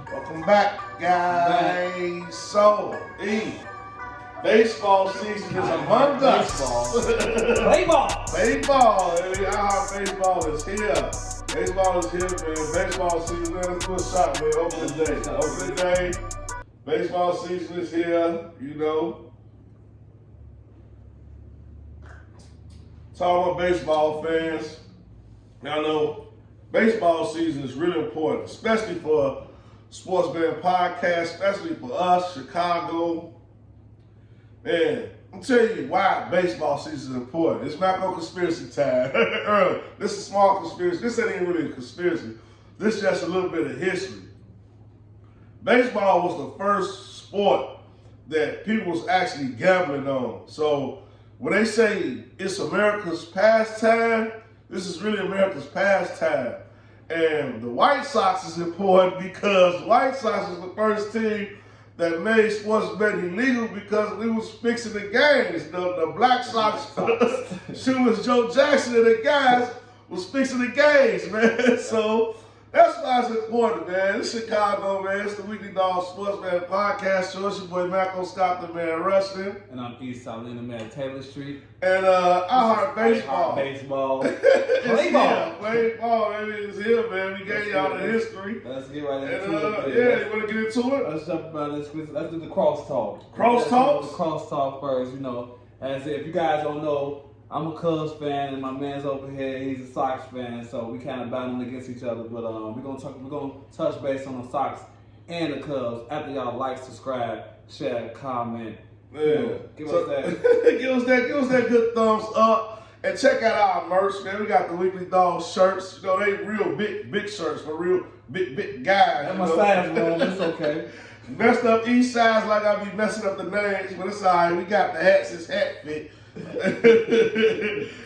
Welcome back, guys. So, baseball season is among us. Baseball. Baseball. Baseball is here. Baseball is here, man. Baseball season, man. Let's do a shot, man. Opening day. Baseball season is here, you know. Talking about baseball fans. Now, I know baseball season is really important, especially for Sports Betting Podcast, especially for us, Chicago. Man, I'm telling you why baseball season is important. It's not no conspiracy time. This is a small conspiracy. This ain't even really a conspiracy. This is just a little bit of history. Baseball was the first sport that people was actually gambling on. So when they say it's America's pastime, this is really America's pastime. And the White Sox is important because the White Sox is the first team that made sports betting illegal because we was fixing the games. The Black Sox shooters Joe Jackson and the guys was fixing the games, man. So that's why it's important, man. It's Chicago, man. It's the Weekly Dog Sports Betting Podcast show. It's your boy M.Scott E, man, wrestling. And I'm East Salina, man, Taylor Street. And I heart baseball. Baseball. Play ball, baby. It's here, man. We gave y'all the history. Let's get right into it. Yeah, you want to get into it? Let's jump about this. Let's do the crosstalk. Crosstalk? The crosstalk first, you know. As if you guys don't know, I'm a Cubs fan, and my man's over here. He's a Sox fan, so we kind of battling against each other. But we're gonna touch base on the Sox and the Cubs after y'all like, subscribe, share, comment. Yeah. You know, give us that. give us that good thumbs up, and check out our merch, man. We got the Weekly Dog shirts. You know, they real big shirts for real big guys. That's my size, man. It's okay. Messed up each sides like I be messing up the names, but it's all right. We got the hats. His hat fit.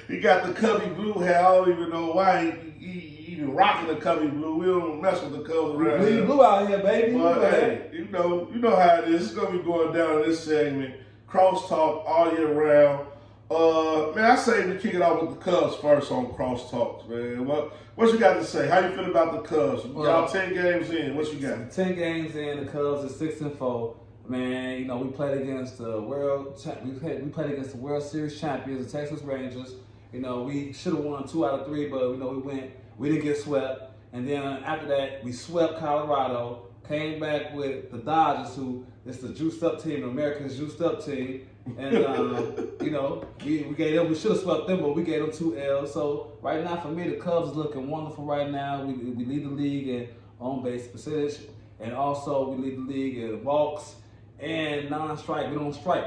He got the Cubby blue hat. I don't even know why he even rocking the Cubby blue. We don't mess with the Cubs around here. Blue out here, baby. But hey, you know how it is. It's gonna be going down in this segment. Crosstalk all year round. Man, I say we kick it off with the Cubs first on Crosstalks, man. What you got to say? How you feel about the Cubs? Y'all 10 games in. What you got? 10 games in. The Cubs are 6-4. Man, you know, we played against the World Series champions, the Texas Rangers. You know, we should have won 2 out of 3, but you know, we didn't get swept. And then after that, we swept Colorado, came back with the Dodgers, who is the juiced up team, America's juiced up team. And you know, we should have swept them, but we gave them 2 L's. So right now, for me, the Cubs is looking wonderful right now. We lead the league in on base percentage, and also we lead the league in walks. And non-strike, we don't strike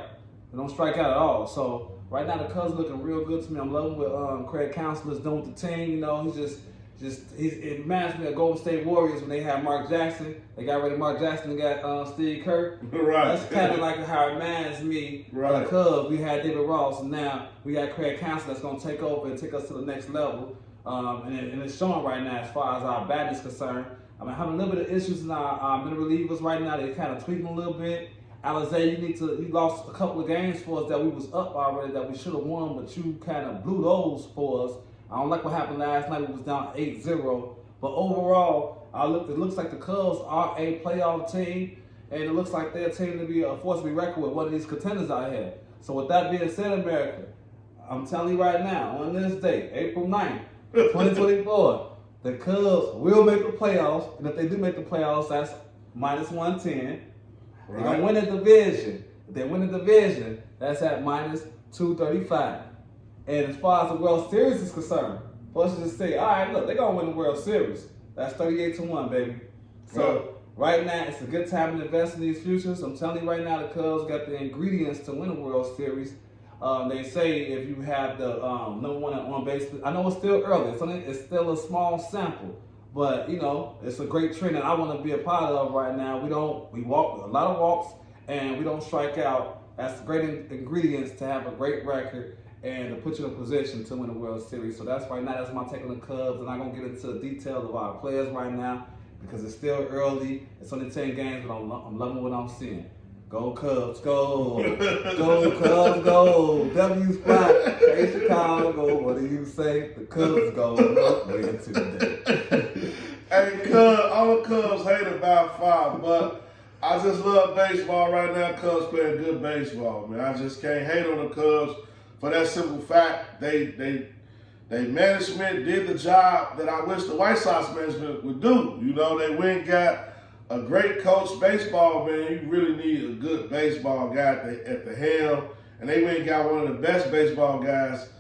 out at all. So right now the Cubs looking real good to me. I'm loving what Craig Counsellor's doing with the team. You know, it reminds me of Golden State Warriors when they had Mark Jackson. They got rid of Mark Jackson and got Steve Kerr. Right. That's kind of like how it reminds me of the Cubs. We had David Ross, and now we got Craig Counsellor that's going to take over and take us to the next level. And it's showing right now as far as our batting is concerned. I'm having a little bit of issues in our middle relievers right now. They're kind of tweaking a little bit. Alizé, you lost a couple of games for us that we was up already that we should have won, but you kind of blew those for us. I don't like what happened last night. We was down 8-0. But overall, it looks like the Cubs are a playoff team, and it looks like they're a team to be a force to be reckoned with, one of these contenders out here. So with that being said, America, I'm telling you right now, on this day, April 9th, 2024, the Cubs will make the playoffs, and if they do make the playoffs, that's minus 110. Right. They're going to win the division. If they win the division, that's at minus 235. And as far as the World Series is concerned, let's just say, all right, look, they're going to win the World Series. That's 38-1, baby. So right now, it's a good time to invest in these futures. I'm telling you right now, the Cubs got the ingredients to win the World Series. They say if you have the number one on base, I know it's still early. It's still a small sample. But, you know, it's a great trend that I want to be a part of right now. We walk a lot of walks, and we don't strike out. That's great ingredients to have a great record and to put you in a position to win the World Series. So that's right now, that's my take on the Cubs. And I'm going to get into the details of our players right now because it's still early. It's only 10 games, but I'm loving what I'm seeing. Go Cubs, go. Go Cubs, go. W spot. Hey Chicago, what do you say? The Cubs go. Wait until the day. Hey, I'm a Cubs hater by far, but I just love baseball right now. Cubs playing good baseball, man. I just can't hate on the Cubs for that simple fact. They management did the job that I wish the White Sox management would do. You know, they went and got a great coach baseball, man. You really need a good baseball guy at the helm. And they went and got one of the best baseball guys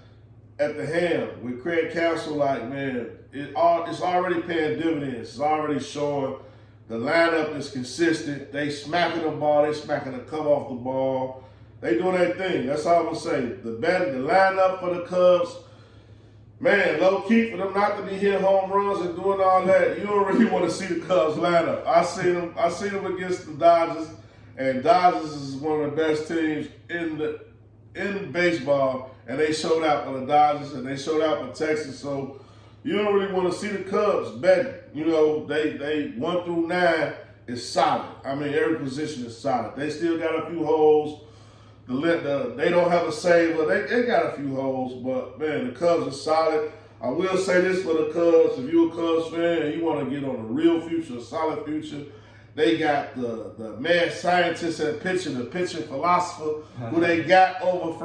at the helm with Craig Counsell. Like, man, it's already paying dividends. It's already showing. The lineup is consistent. They smacking the ball. They smacking the come off the ball. They doing their thing. That's all I'm going to say. The lineup for the Cubs, man, low key for them not to be hitting home runs and doing all that. You don't really want to see the Cubs lineup. I seen them against the Dodgers, and Dodgers is one of the best teams in baseball, and they showed out for the Dodgers and they showed out for Texas. So you don't really want to see the Cubs betting. You know, they 1 through 9 is solid. I mean, every position is solid. They still got a few holes. They don't have a saver. They got a few holes, but man, the Cubs are solid. I will say this for the Cubs: if you're a Cubs fan and you want to get on a real future, a solid future, they got the mad scientist at pitching, the pitching philosopher, who they got over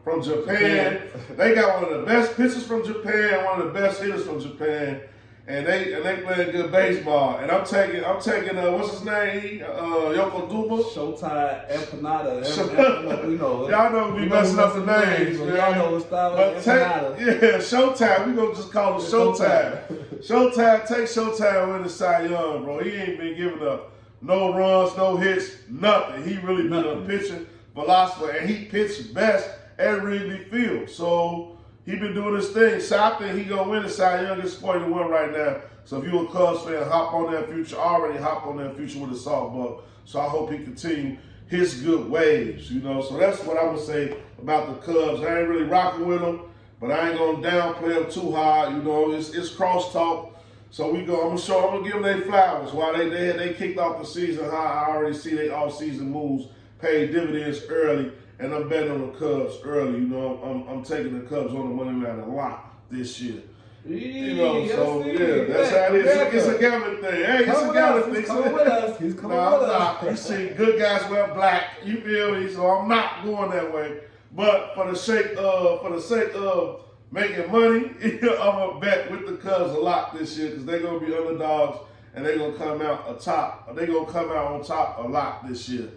from Japan. They got one of the best pitchers from Japan, one of the best hitters from Japan. And they playing good baseball. And I'm taking what's his name? Yokoduba? Showtime, Empanada. You know, y'all know we messing up the names, man. Y'all know the style of Empanada. Yeah, Showtime. We gonna just call him Showtime. Showtime, take Showtime with the Cy Young, bro. He ain't been giving up no runs, no hits, nothing. He really been a pitching philosopher, and he pitched best at Wrigley Field. So he been doing his thing. So I think he gonna win the Cy Young. It's 40-1 right now. So if you a Cubs fan, hop on that future. Already hop on that future with the Salt Buck. So I hope he continue his good waves. You know. So that's what I would say about the Cubs. I ain't really rocking with them, but I ain't gonna downplay them too hard. You know, it's crosstalk. So I'm gonna give them their flowers. While they kicked off the season, I already see their off-season moves paid dividends early. And I'm betting on the Cubs early. You know, I'm taking the Cubs on the money line a lot this year. You know, so yeah, that's how it is. It's a gambling thing. Hey, it's a gambling thing. He's coming with us. He's coming with us. You see, good guys wear black. You feel me? So I'm not going that way. But for the sake of making money, I'm gonna bet with the Cubs a lot this year because they're gonna be underdogs and they're gonna come out on top a lot this year.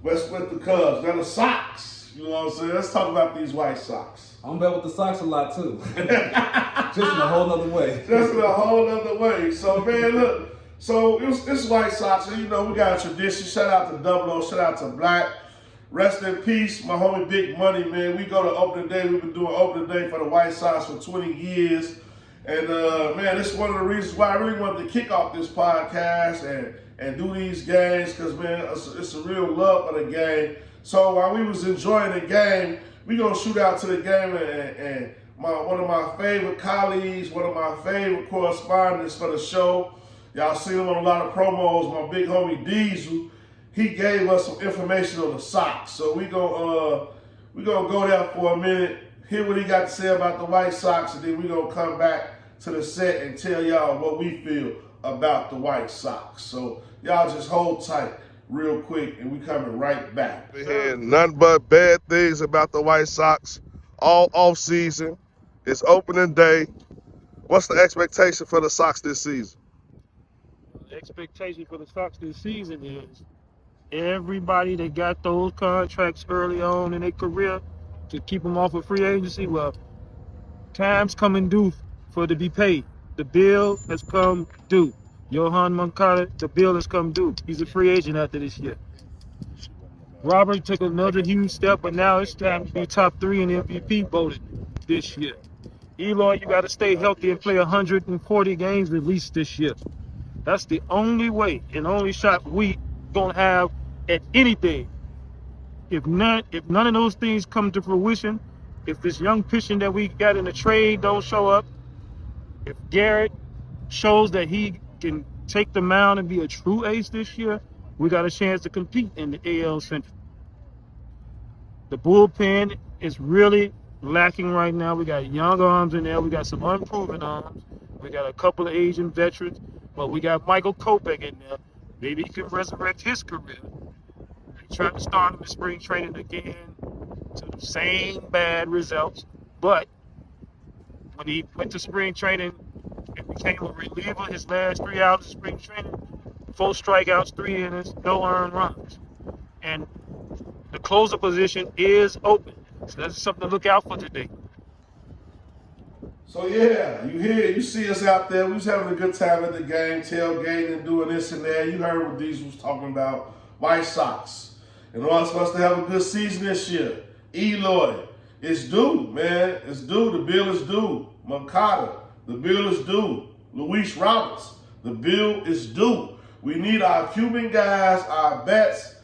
Let's split the Cubs. Now the Sox. You know what I'm saying? Let's talk about these White Sox. I'm bet with the Sox a lot too. Just in a whole nother way. Just in a whole other way. So man, look. So it's White Sox, and you know we got a tradition. Shout out to Double O. Shout out to Black. Rest in peace, my homie Big Money, man. We go to opening day. We've been doing opening day for the White Sox for 20 years. And man, this is one of the reasons why I really wanted to kick off this podcast and do these games, because man, it's a real love for the game. So while we was enjoying the game, we gonna shoot out to the game, and one of my favorite colleagues, one of my favorite correspondents for the show, y'all see him on a lot of promos, my big homie Diesel, he gave us some information on the Sox. So we gonna go there for a minute, hear what he got to say about the White Sox, and then we gonna come back to the set and tell y'all what we feel about the White Sox. So y'all just hold tight real quick, and we coming right back. We hearing nothing but bad things about the White Sox all off season. It's opening day. What's the expectation for the Sox this season? The expectation for the Sox this season is everybody that got those contracts early on in their career to keep them off of free agency. Well, time's coming due for it to be paid. The bill has come due. Johan Moncada, the bill has come due. He's a free agent after this year. Robert took another huge step, but now it's time to be top 3 in MVP voting this year. Eloy, you got to stay healthy and play 140 games at least this year. That's the only way and only shot we gonna have at anything. If none of those things come to fruition, if this young pitching that we got in the trade don't show up, if Garrett shows that he can take the mound and be a true ace this year, we got a chance to compete in the AL Central. The bullpen is really lacking right now. We got young arms in there. We got some unproven arms. We got a couple of Asian veterans, but we got Michael Kopech in there. Maybe he can resurrect his career. They tried to start him in spring training again to the same bad results, but when he went to spring training and became a reliever his last 3 hours of spring training, 4 strikeouts, 3 innings, no earned runs. And the closer position is open. So that's something to look out for today. So yeah, you see us out there. We was having a good time at the game, tailgating and doing this and that. You heard what Diesel was talking about. White Sox. In order for us to have a good season this year, Eloy, it's due, man. It's due. The bill is due. Makata, the bill is due. Luis Roberts, the bill is due. We need our Cuban guys, our bets.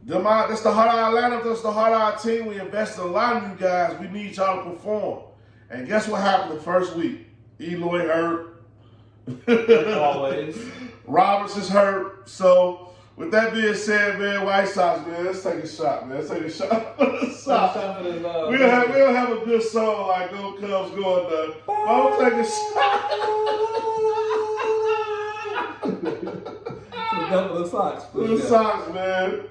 That's the heart of our lineup. That's the heart of our team. We invested in a lot of you guys. We need y'all to perform. And guess what happened the first week? Eloy hurt. Like always. Roberts is hurt. So, with that being said, man, White Sox, man, let's take a shot, man. Let's take a shot for the Sox. We'll have a good song like Go Cubs going down. I'll take a shot. For the Sox. For the Sox, man.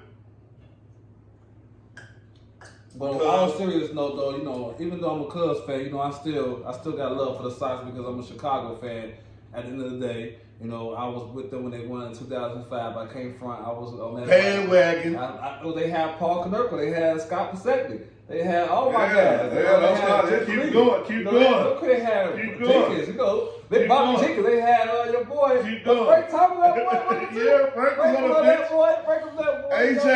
But on all serious note, though, you know, even though I'm a Cubs fan, you know, I still got love for the Sox because I'm a Chicago fan. At the end of the day, you know, I was with them when they won in 2005. I came front. I was on that bandwagon. I know they had Paul Konerko. They had Scott Pisekli. They had all my guys. Keep going. They had Jenkins, you know. They Bobby Jenkins. They had your boy. Keep going. Frank Thomas, that boy. Yeah, Frank was on the bench. Frank was that boy. AJ.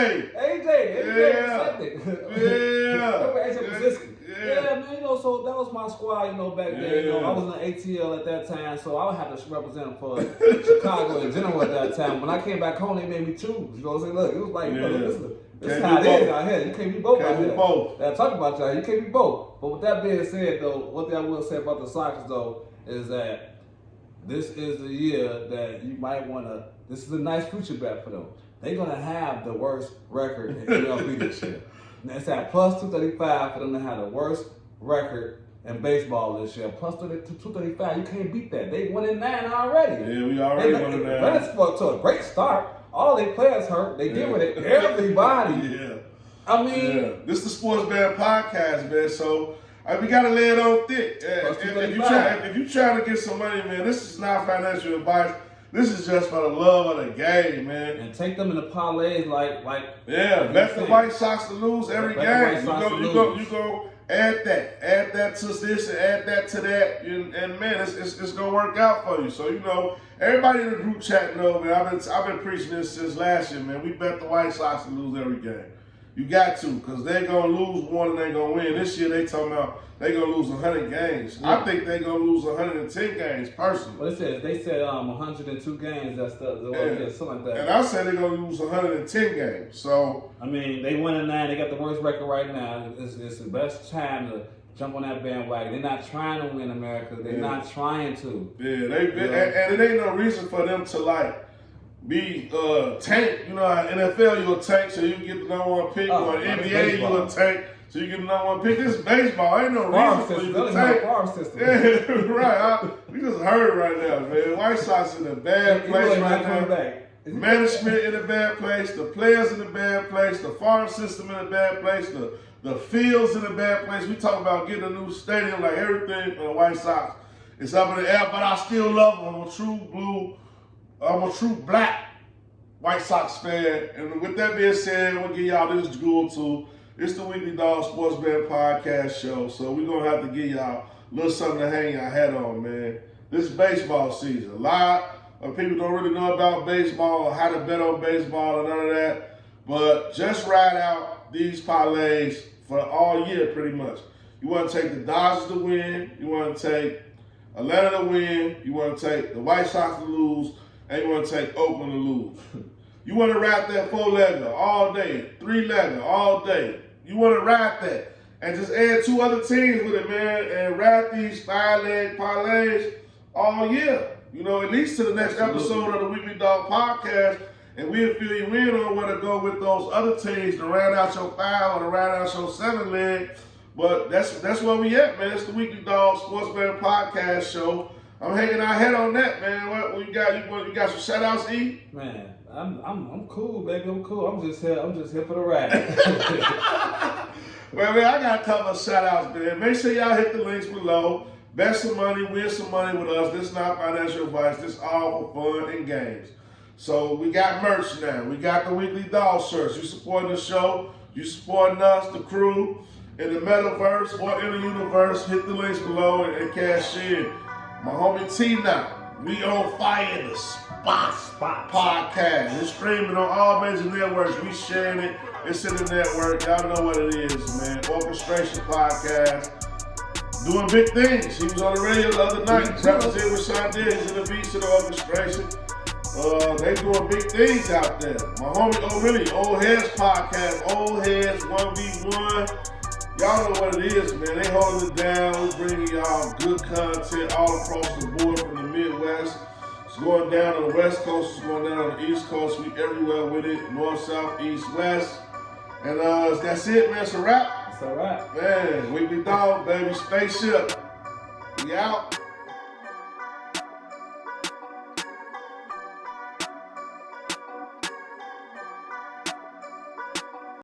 Yeah, man, you know, so that was my squad, you know, back then. You know, I was in the ATL at that time, so I would have to represent for Chicago in general at that time. When I came back home, they made me choose. You know what I'm saying? Look, it was like, this is how it is out here. You can't be both out here. I talk about y'all, you can't be both. But with that being said, though, one thing I will say about the Sox, though, is that this is the year that you might want to, this is a nice future bet for them. They're going to have the worst record in MLB this year. And it's at plus 235 for them to have the worst record in baseball this year. Plus 235, you can't beat that. They 1-9 already. Yeah, we already 1-9. That's to a great start. All their players hurt. They get with it. Everybody. Yeah. I mean, this is the Sports Band Podcast, man. So we gotta lay it on thick. If you trying to get some money, man, this is not financial advice. This is just for the love of the game, man. And take them in the parlays like bet the White Sox to lose every game. You go add that to this and add that to that, and man, it's gonna work out for you. So you know, everybody in the group chat know, man. I've been preaching this since last year, man. We bet the White Sox to lose every game. You got to, because they're going to lose one and they're going to win. This year they talking about they're going to lose 100 games. Yeah. I think they're going to lose 110 games, personally. Well, they said 102 games. That's something like that. And I said they're going to lose 110 games. So I mean, they 1-9. They got the worst record right now. It's the best time to jump on that bandwagon. They're not trying to win America. They're not trying to. Yeah, and it ain't no reason for them to be tank. You know, NFL you a tank so you can get the number one pick, or NBA you a tank so you get the number one pick. This is baseball. Ain't no reason for you to tank. Yeah, right. We just heard right now, man. White Sox in a bad place right now. Management in a bad place. The players in a bad place. The farm system in a bad place. The fields in a bad place. We talk about getting a new stadium, like everything for the White Sox. It's up in the air, but I still love them. I'm a true black White Sox fan. And with that being said, we'll give y'all this jewel too. It's the Weekly Dog Sports Band Podcast show. So we're going to have to give y'all a little something to hang your hat on, man. This is baseball season. A lot of people don't really know about baseball or how to bet on baseball or none of that. But just ride out these parlays for all year pretty much. You want to take the Dodgers to win. You want to take Atlanta to win. You want to take the White Sox to lose. And you want to take Oakland to lose. You want to ride that 4-legger all day, 3-legger all day. You want to ride that. And just add 2 other teams with it, man, and ride these 5-leg parlays all year. You know, at least to the next episode of the Weekly Dog Podcast, and we'll fill you in on where to go with those other teams to round out your 5 or to round out your 7-leg. But that's where we at, man. It's the Weekly Dog Sports Band Podcast show. I'm hanging our head on that, man. What you got? You got some shout outs, E? Man, I'm cool, baby. I'm cool. I'm just here for the ride. Well, man, I got a couple of shout outs, man. Make sure y'all hit the links below. Bet some money, win some money with us. This is not financial advice. This is all for fun and games. So we got merch now. We got the weekly dog shirts. You supporting the show. You supporting us, the crew, in the metaverse or in the universe. Hit the links below and cash in. My homie T now. We on fire in the spot podcast. It's streaming on all major networks. We sharing it. It's in the network. Y'all know what it is, man. Orchestration podcast. Doing big things. He was on the radio the other night. Representing with Sean Diggs in the beats of the orchestration. They doing big things out there. My homie, Old Heads podcast. Old Heads 1v1. Y'all know what it is, man. They holding it down. We bringing y'all good content all across the board from the Midwest. It's going down on the West Coast. It's going down on the East Coast. We everywhere with it. North, South, East, West. And that's it, man. It's a wrap. It's all right. Man, weekly dog, baby. Spaceship. We out.